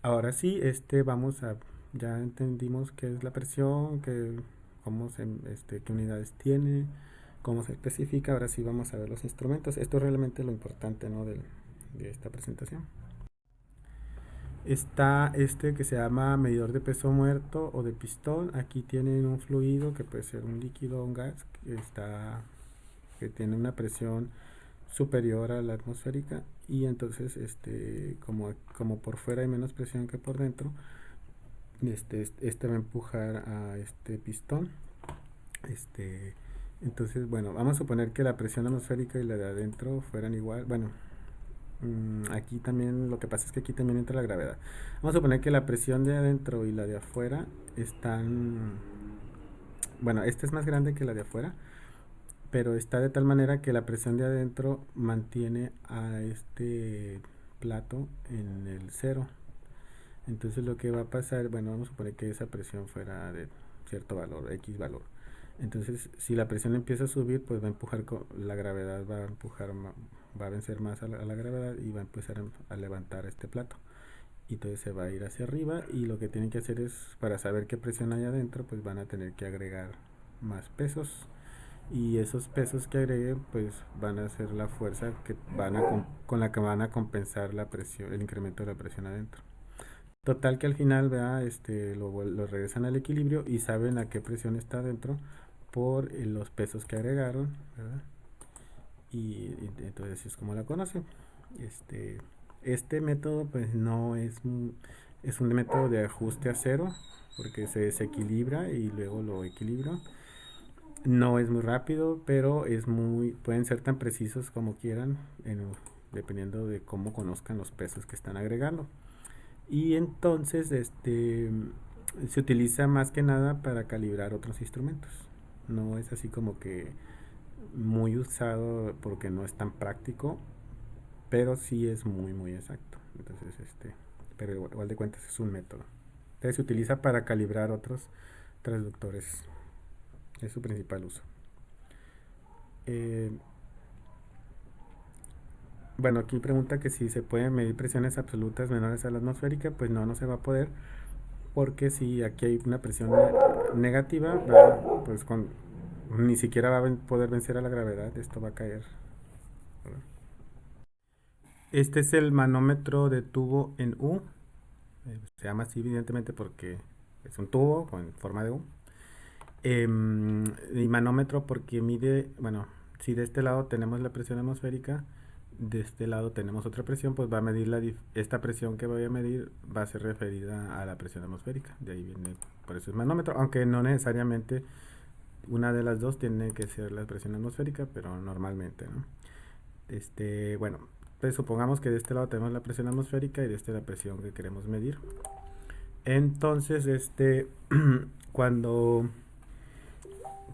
Ahora sí, ya entendimos qué es la presión, qué unidades tiene, cómo se especifica. Ahora sí vamos a ver los instrumentos. Esto es realmente lo importante, ¿no? De esta presentación. Está este que se llama medidor de peso muerto o de pistón. Aquí tienen un fluido que puede ser un líquido o un gas que tiene una presión superior a la atmosférica, y entonces como por fuera hay menos presión que por dentro, este va a empujar a este pistón. este entonces, bueno, vamos a suponer que la presión atmosférica y la de adentro fueran igual. Bueno, aquí también lo que pasa es que aquí también entra la gravedad. Vamos a suponer que la presión de adentro y la de afuera están, bueno, esta es más grande que la de afuera, pero está de tal manera que la presión de adentro mantiene a este plato en el cero. Entonces lo que va a pasar, bueno, vamos a suponer que esa presión fuera de cierto valor, X valor. Entonces, si la presión empieza a subir, pues va a empujar, la gravedad va a empujar, va a vencer más a la gravedad y va a empezar a levantar este plato. Y entonces se va a ir hacia arriba, y lo que tienen que hacer es, para saber qué presión hay adentro, pues van a tener que agregar más pesos, y esos pesos que agreguen pues van a ser la fuerza con la que van a compensar la presión, el incremento de la presión adentro. Total que al final, vea, lo regresan al equilibrio y saben a qué presión está adentro por los pesos que agregaron, ¿verdad? Y entonces así es como la conocen. Este, este método pues no es un método de ajuste a cero, porque se desequilibra y luego lo equilibra. No es muy rápido, pero pueden ser tan precisos como quieran, dependiendo de cómo conozcan los pesos que están agregando. Y entonces se utiliza más que nada para calibrar otros instrumentos. No es así como que muy usado porque no es tan práctico, pero sí es muy exacto. Entonces, pero igual de cuentas es un método. Entonces se utiliza para calibrar otros transductores. Es su principal uso. Eh, bueno, aquí pregunta que si se pueden medir presiones absolutas menores a la atmosférica. Pues no, no se va a poder, porque si aquí hay una presión negativa, pues ni siquiera va a poder vencer a la gravedad, esto va a caer. Este es el manómetro de tubo en U. Se llama así evidentemente porque es un tubo en forma de U. Y manómetro porque mide, bueno, si de este lado tenemos la presión atmosférica, de este lado tenemos otra presión, pues va a medir esta presión que voy a medir va a ser referida a la presión atmosférica. De ahí viene, por eso es manómetro, aunque no necesariamente una de las dos tiene que ser la presión atmosférica, pero normalmente, ¿no? Bueno, pues supongamos que de este lado tenemos la presión atmosférica y de este la presión que queremos medir. Entonces, cuando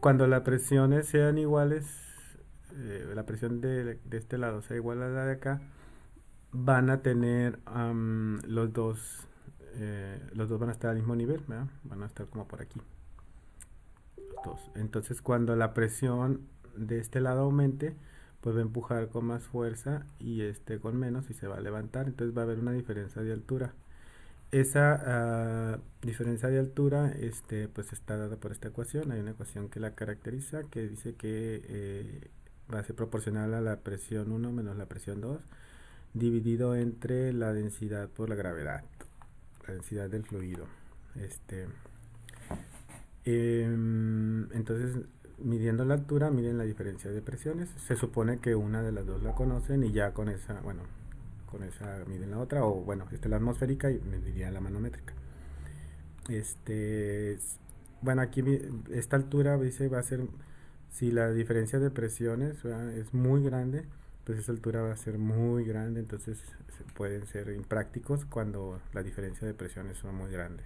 cuando las presiones sean iguales, la presión de este lado sea igual a la de acá, van a tener los dos van a estar al mismo nivel, ¿verdad? Van a estar como por aquí, los dos. Entonces, cuando la presión de este lado aumente, pues va a empujar con más fuerza, y este con menos, y se va a levantar. Entonces va a haber una diferencia de altura. Esa diferencia de altura pues está dada por esta ecuación. Hay una ecuación que la caracteriza, que dice que va a ser proporcional a la presión 1 menos la presión 2 dividido entre la densidad por la gravedad, la densidad del fluido. Este, entonces, midiendo la altura, miden la diferencia de presiones. Se supone que una de las dos la conocen, y ya con esa miden la otra, o bueno, esta es la atmosférica y mediría la manométrica. Este, bueno, aquí esta altura dice va a ser, si la diferencia de presiones, ¿verdad?, es muy grande, pues esa altura va a ser muy grande. Entonces pueden ser imprácticos cuando la diferencia de presiones son muy grandes.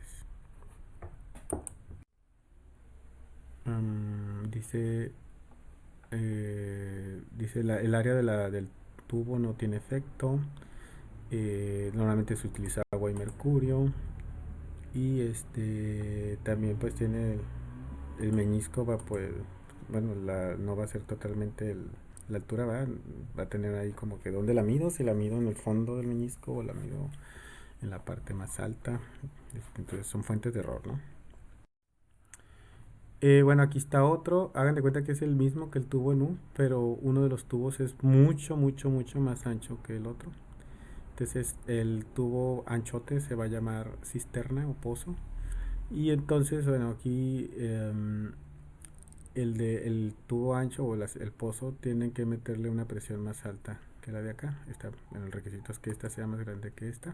Dice, el área del tubo no tiene efecto. Normalmente se utiliza agua y mercurio. Y también pues tiene el meñisco, va pues, bueno, no va a ser totalmente la altura, va a tener ahí como que dónde la mido, si la mido en el fondo del meñisco o la mido en la parte más alta. Entonces son fuentes de error, ¿no? Bueno, aquí está otro. Hagan de cuenta que es el mismo que el tubo en U, pero uno de los tubos es mucho, mucho, mucho más ancho que el otro. Entonces el tubo anchote se va a llamar cisterna o pozo. Y entonces, bueno, aquí el tubo ancho o el pozo tienen que meterle una presión más alta que la de acá. El requisito es que esta sea más grande que esta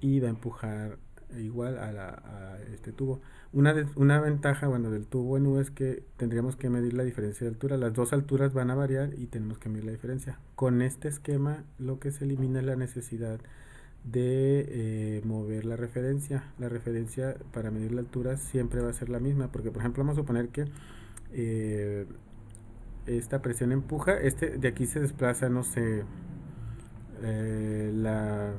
y va a empujar igual a este tubo. Una ventaja, bueno, del tubo en U es que tendríamos que medir la diferencia de altura. Las dos alturas van a variar y tenemos que medir la diferencia. Con este esquema lo que se elimina es la necesidad de mover la referencia. La referencia para medir la altura siempre va a ser la misma, porque por ejemplo vamos a suponer que eh, esta presión empuja, de aquí se desplaza, no sé, eh, la,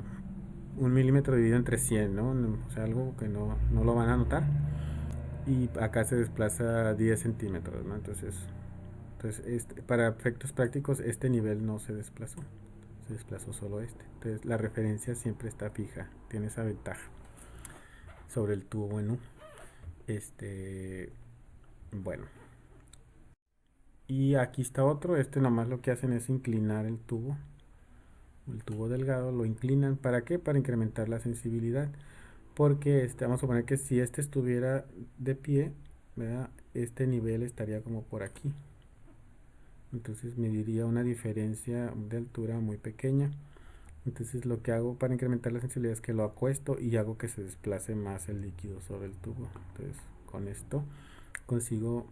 un milímetro dividido entre 100, ¿no? O sea, algo que no lo van a notar. Y acá se desplaza 10 centímetros, ¿no? Entonces para efectos prácticos, este nivel no se desplazó. Se desplazó solo este. Entonces, la referencia siempre está fija. Tiene esa ventaja sobre el tubo en U. Bueno. Y aquí está otro. Nomás lo que hacen es inclinar el tubo. El tubo delgado lo inclinan. ¿Para qué? Para incrementar la sensibilidad. Porque vamos a suponer que si este estuviera de pie, ¿verdad? Este nivel estaría como por aquí. Entonces mediría una diferencia de altura muy pequeña. Entonces lo que hago para incrementar la sensibilidad es que lo acuesto y hago que se desplace más el líquido sobre el tubo. Entonces con esto consigo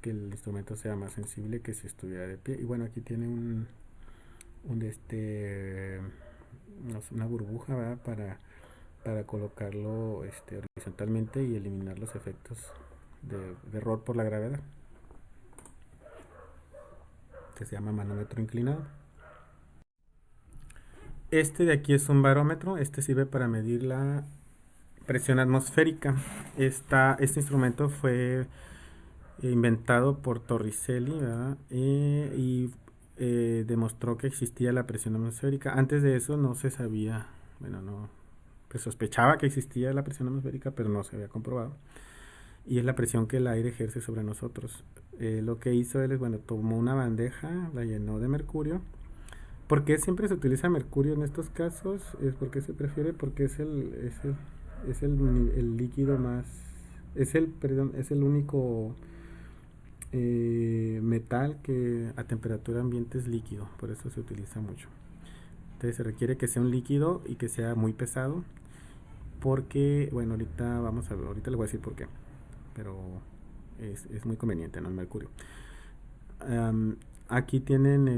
que el instrumento sea más sensible que si estuviera de pie. Y bueno, aquí tiene no sé, una burbuja, ¿verdad? Para colocarlo horizontalmente y eliminar los efectos de error por la gravedad, que se llama manómetro inclinado. Este de aquí es un barómetro. Este sirve para medir la presión atmosférica. Este instrumento fue inventado por Torricelli, ¿verdad? Y demostró que existía la presión atmosférica. Antes de eso no se sabía, bueno, no, pues sospechaba que existía la presión atmosférica, pero no se había comprobado. Y es la presión que el aire ejerce sobre nosotros. Lo que hizo él es, bueno, tomó una bandeja, la llenó de mercurio. ¿Por qué siempre se utiliza mercurio en estos casos? Es porque se prefiere, porque el líquido más, perdón, es el único metal que a temperatura ambiente es líquido, por eso se utiliza mucho. Entonces se requiere que sea un líquido y que sea muy pesado, porque, bueno, ahorita les voy a decir por qué, pero es muy conveniente, ¿no? El mercurio. Aquí tienen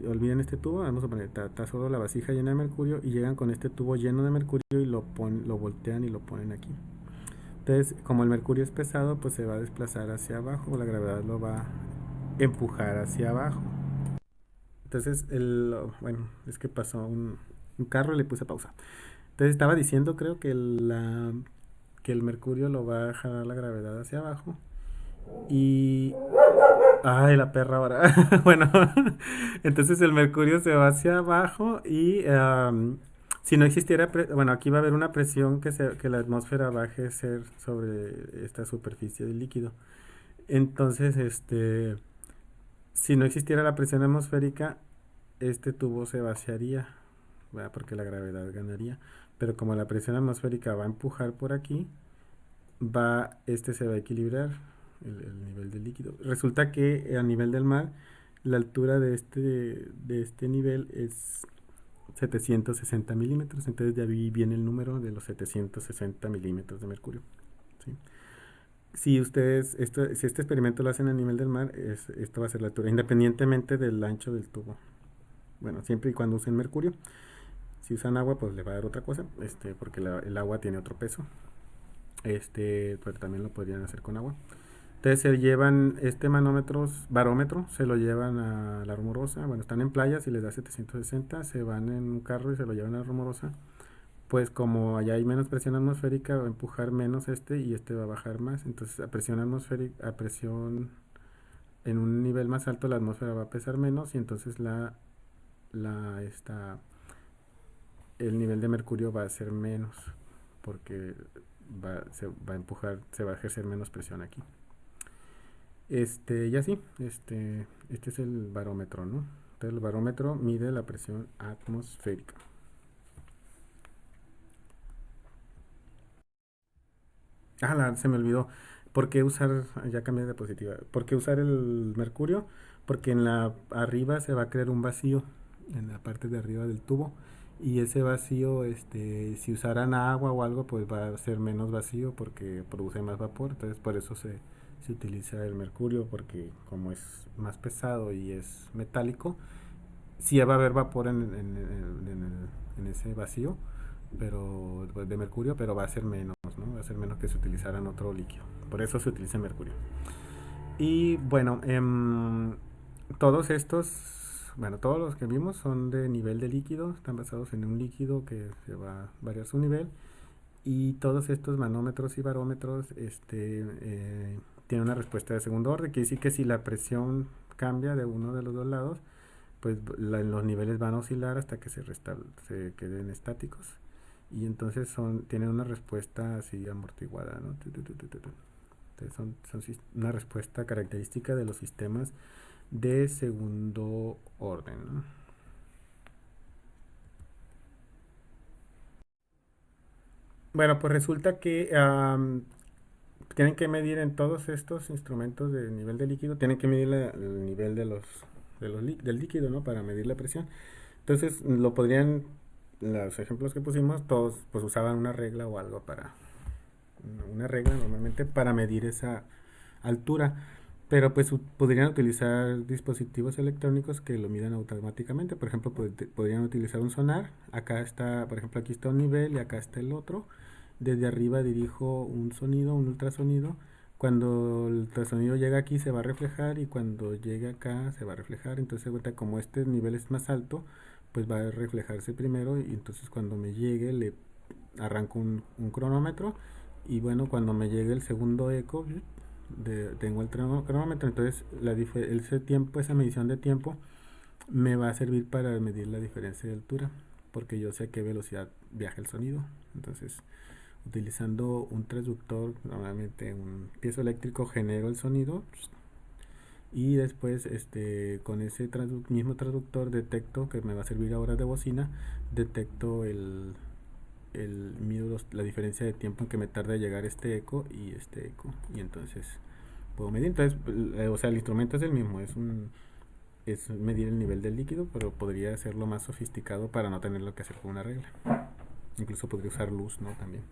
olviden este tubo, vamos a poner, está solo la vasija llena de mercurio y llegan con este tubo lleno de mercurio y lo voltean y lo ponen aquí. Entonces, como el mercurio es pesado, pues se va a desplazar hacia abajo, la gravedad lo va a empujar hacia abajo. Entonces, bueno, es que pasó un carro y le puse pausa. Entonces estaba diciendo, creo que el mercurio lo va a jalar la gravedad hacia abajo. Y ay, la perra ahora. Bueno, entonces el mercurio se va hacia abajo y si no existiera, bueno, aquí va a haber una presión que la atmósfera va a ejercer sobre esta superficie del líquido. Entonces, si no existiera la presión atmosférica, este tubo se vaciaría, ¿verdad? Porque la gravedad ganaría. Pero como la presión atmosférica va a empujar por aquí, se va a equilibrar el nivel del líquido. Resulta que a nivel del mar, la altura de este nivel es 760 milímetros. Entonces de ahí viene el número de los 760 milímetros de mercurio. ¿Sí? Si si este experimento lo hacen a nivel del mar, esto va a ser la altura, independientemente del ancho del tubo. Bueno, siempre y cuando usen mercurio. Si usan agua, pues le va a dar otra cosa, porque el agua tiene otro peso. Pero también lo podrían hacer con agua. Entonces se llevan barómetro, se lo llevan a la Rumorosa. Bueno, están en playas y les da 760, se van en un carro y se lo llevan a la Rumorosa. Pues como allá hay menos presión atmosférica, va a empujar menos y va a bajar más. Entonces a presión en un nivel más alto la atmósfera va a pesar menos y entonces el nivel de mercurio va a ser menos porque se va a empujar, se va a ejercer menos presión aquí. Y así, este es el barómetro, ¿no? Entonces el barómetro mide la presión atmosférica. Se me olvidó. ¿Por qué usar, ya cambié de diapositiva, por qué usar el mercurio? Porque en la arriba se va a crear un vacío, en la parte de arriba del tubo. Y ese vacío, si usaran agua o algo, pues va a ser menos vacío porque produce más vapor. Entonces por eso se utiliza el mercurio, porque como es más pesado y es metálico, sí va a haber vapor en ese vacío, pero pues, de mercurio, pero va a ser menos, ¿no? Va a ser menos que si utilizaran otro líquido. Por eso se utiliza mercurio. Y bueno, todos estos, bueno, todos los que vimos son de nivel de líquido, están basados en un líquido que se va a variar su nivel. Y todos estos manómetros y barómetros tienen una respuesta de segundo orden, quiere decir que si la presión cambia de uno de los dos lados, pues los niveles van a oscilar hasta que se queden estáticos. Y entonces tienen una respuesta así amortiguada, ¿no? Entonces son una respuesta característica de los sistemas de segundo orden, ¿no? Bueno, pues resulta que tienen que medir en todos estos instrumentos de nivel de líquido, tienen que medir el nivel del líquido, ¿no? Para medir la presión. Entonces, los ejemplos que pusimos, todos pues usaban una regla o algo una regla normalmente para medir esa altura. Pero pues podrían utilizar dispositivos electrónicos que lo midan automáticamente. Por ejemplo, podrían utilizar un sonar. Acá está, por ejemplo, aquí está un nivel y acá está el otro. Desde arriba dirijo un sonido, un ultrasonido. Cuando el ultrasonido llega aquí se va a reflejar y cuando llegue acá se va a reflejar. Entonces, como este nivel es más alto, pues va a reflejarse primero y entonces cuando me llegue le arranco un cronómetro y bueno, cuando me llegue el segundo eco, tengo el cronómetro, entonces ese tiempo, esa medición de tiempo me va a servir para medir la diferencia de altura, porque yo sé a qué velocidad viaja el sonido. Entonces, utilizando un transductor, normalmente un piezo eléctrico, genero el sonido y después con ese mismo transductor detecto, que me va a servir ahora de bocina, detecto mido la diferencia de tiempo en que me tarda llegar este eco y este eco, y entonces puedo medir. Entonces, o sea, el instrumento es el mismo, es medir el nivel del líquido, pero podría hacerlo más sofisticado para no tenerlo que hacer con una regla. Incluso podría usar luz, ¿no? También.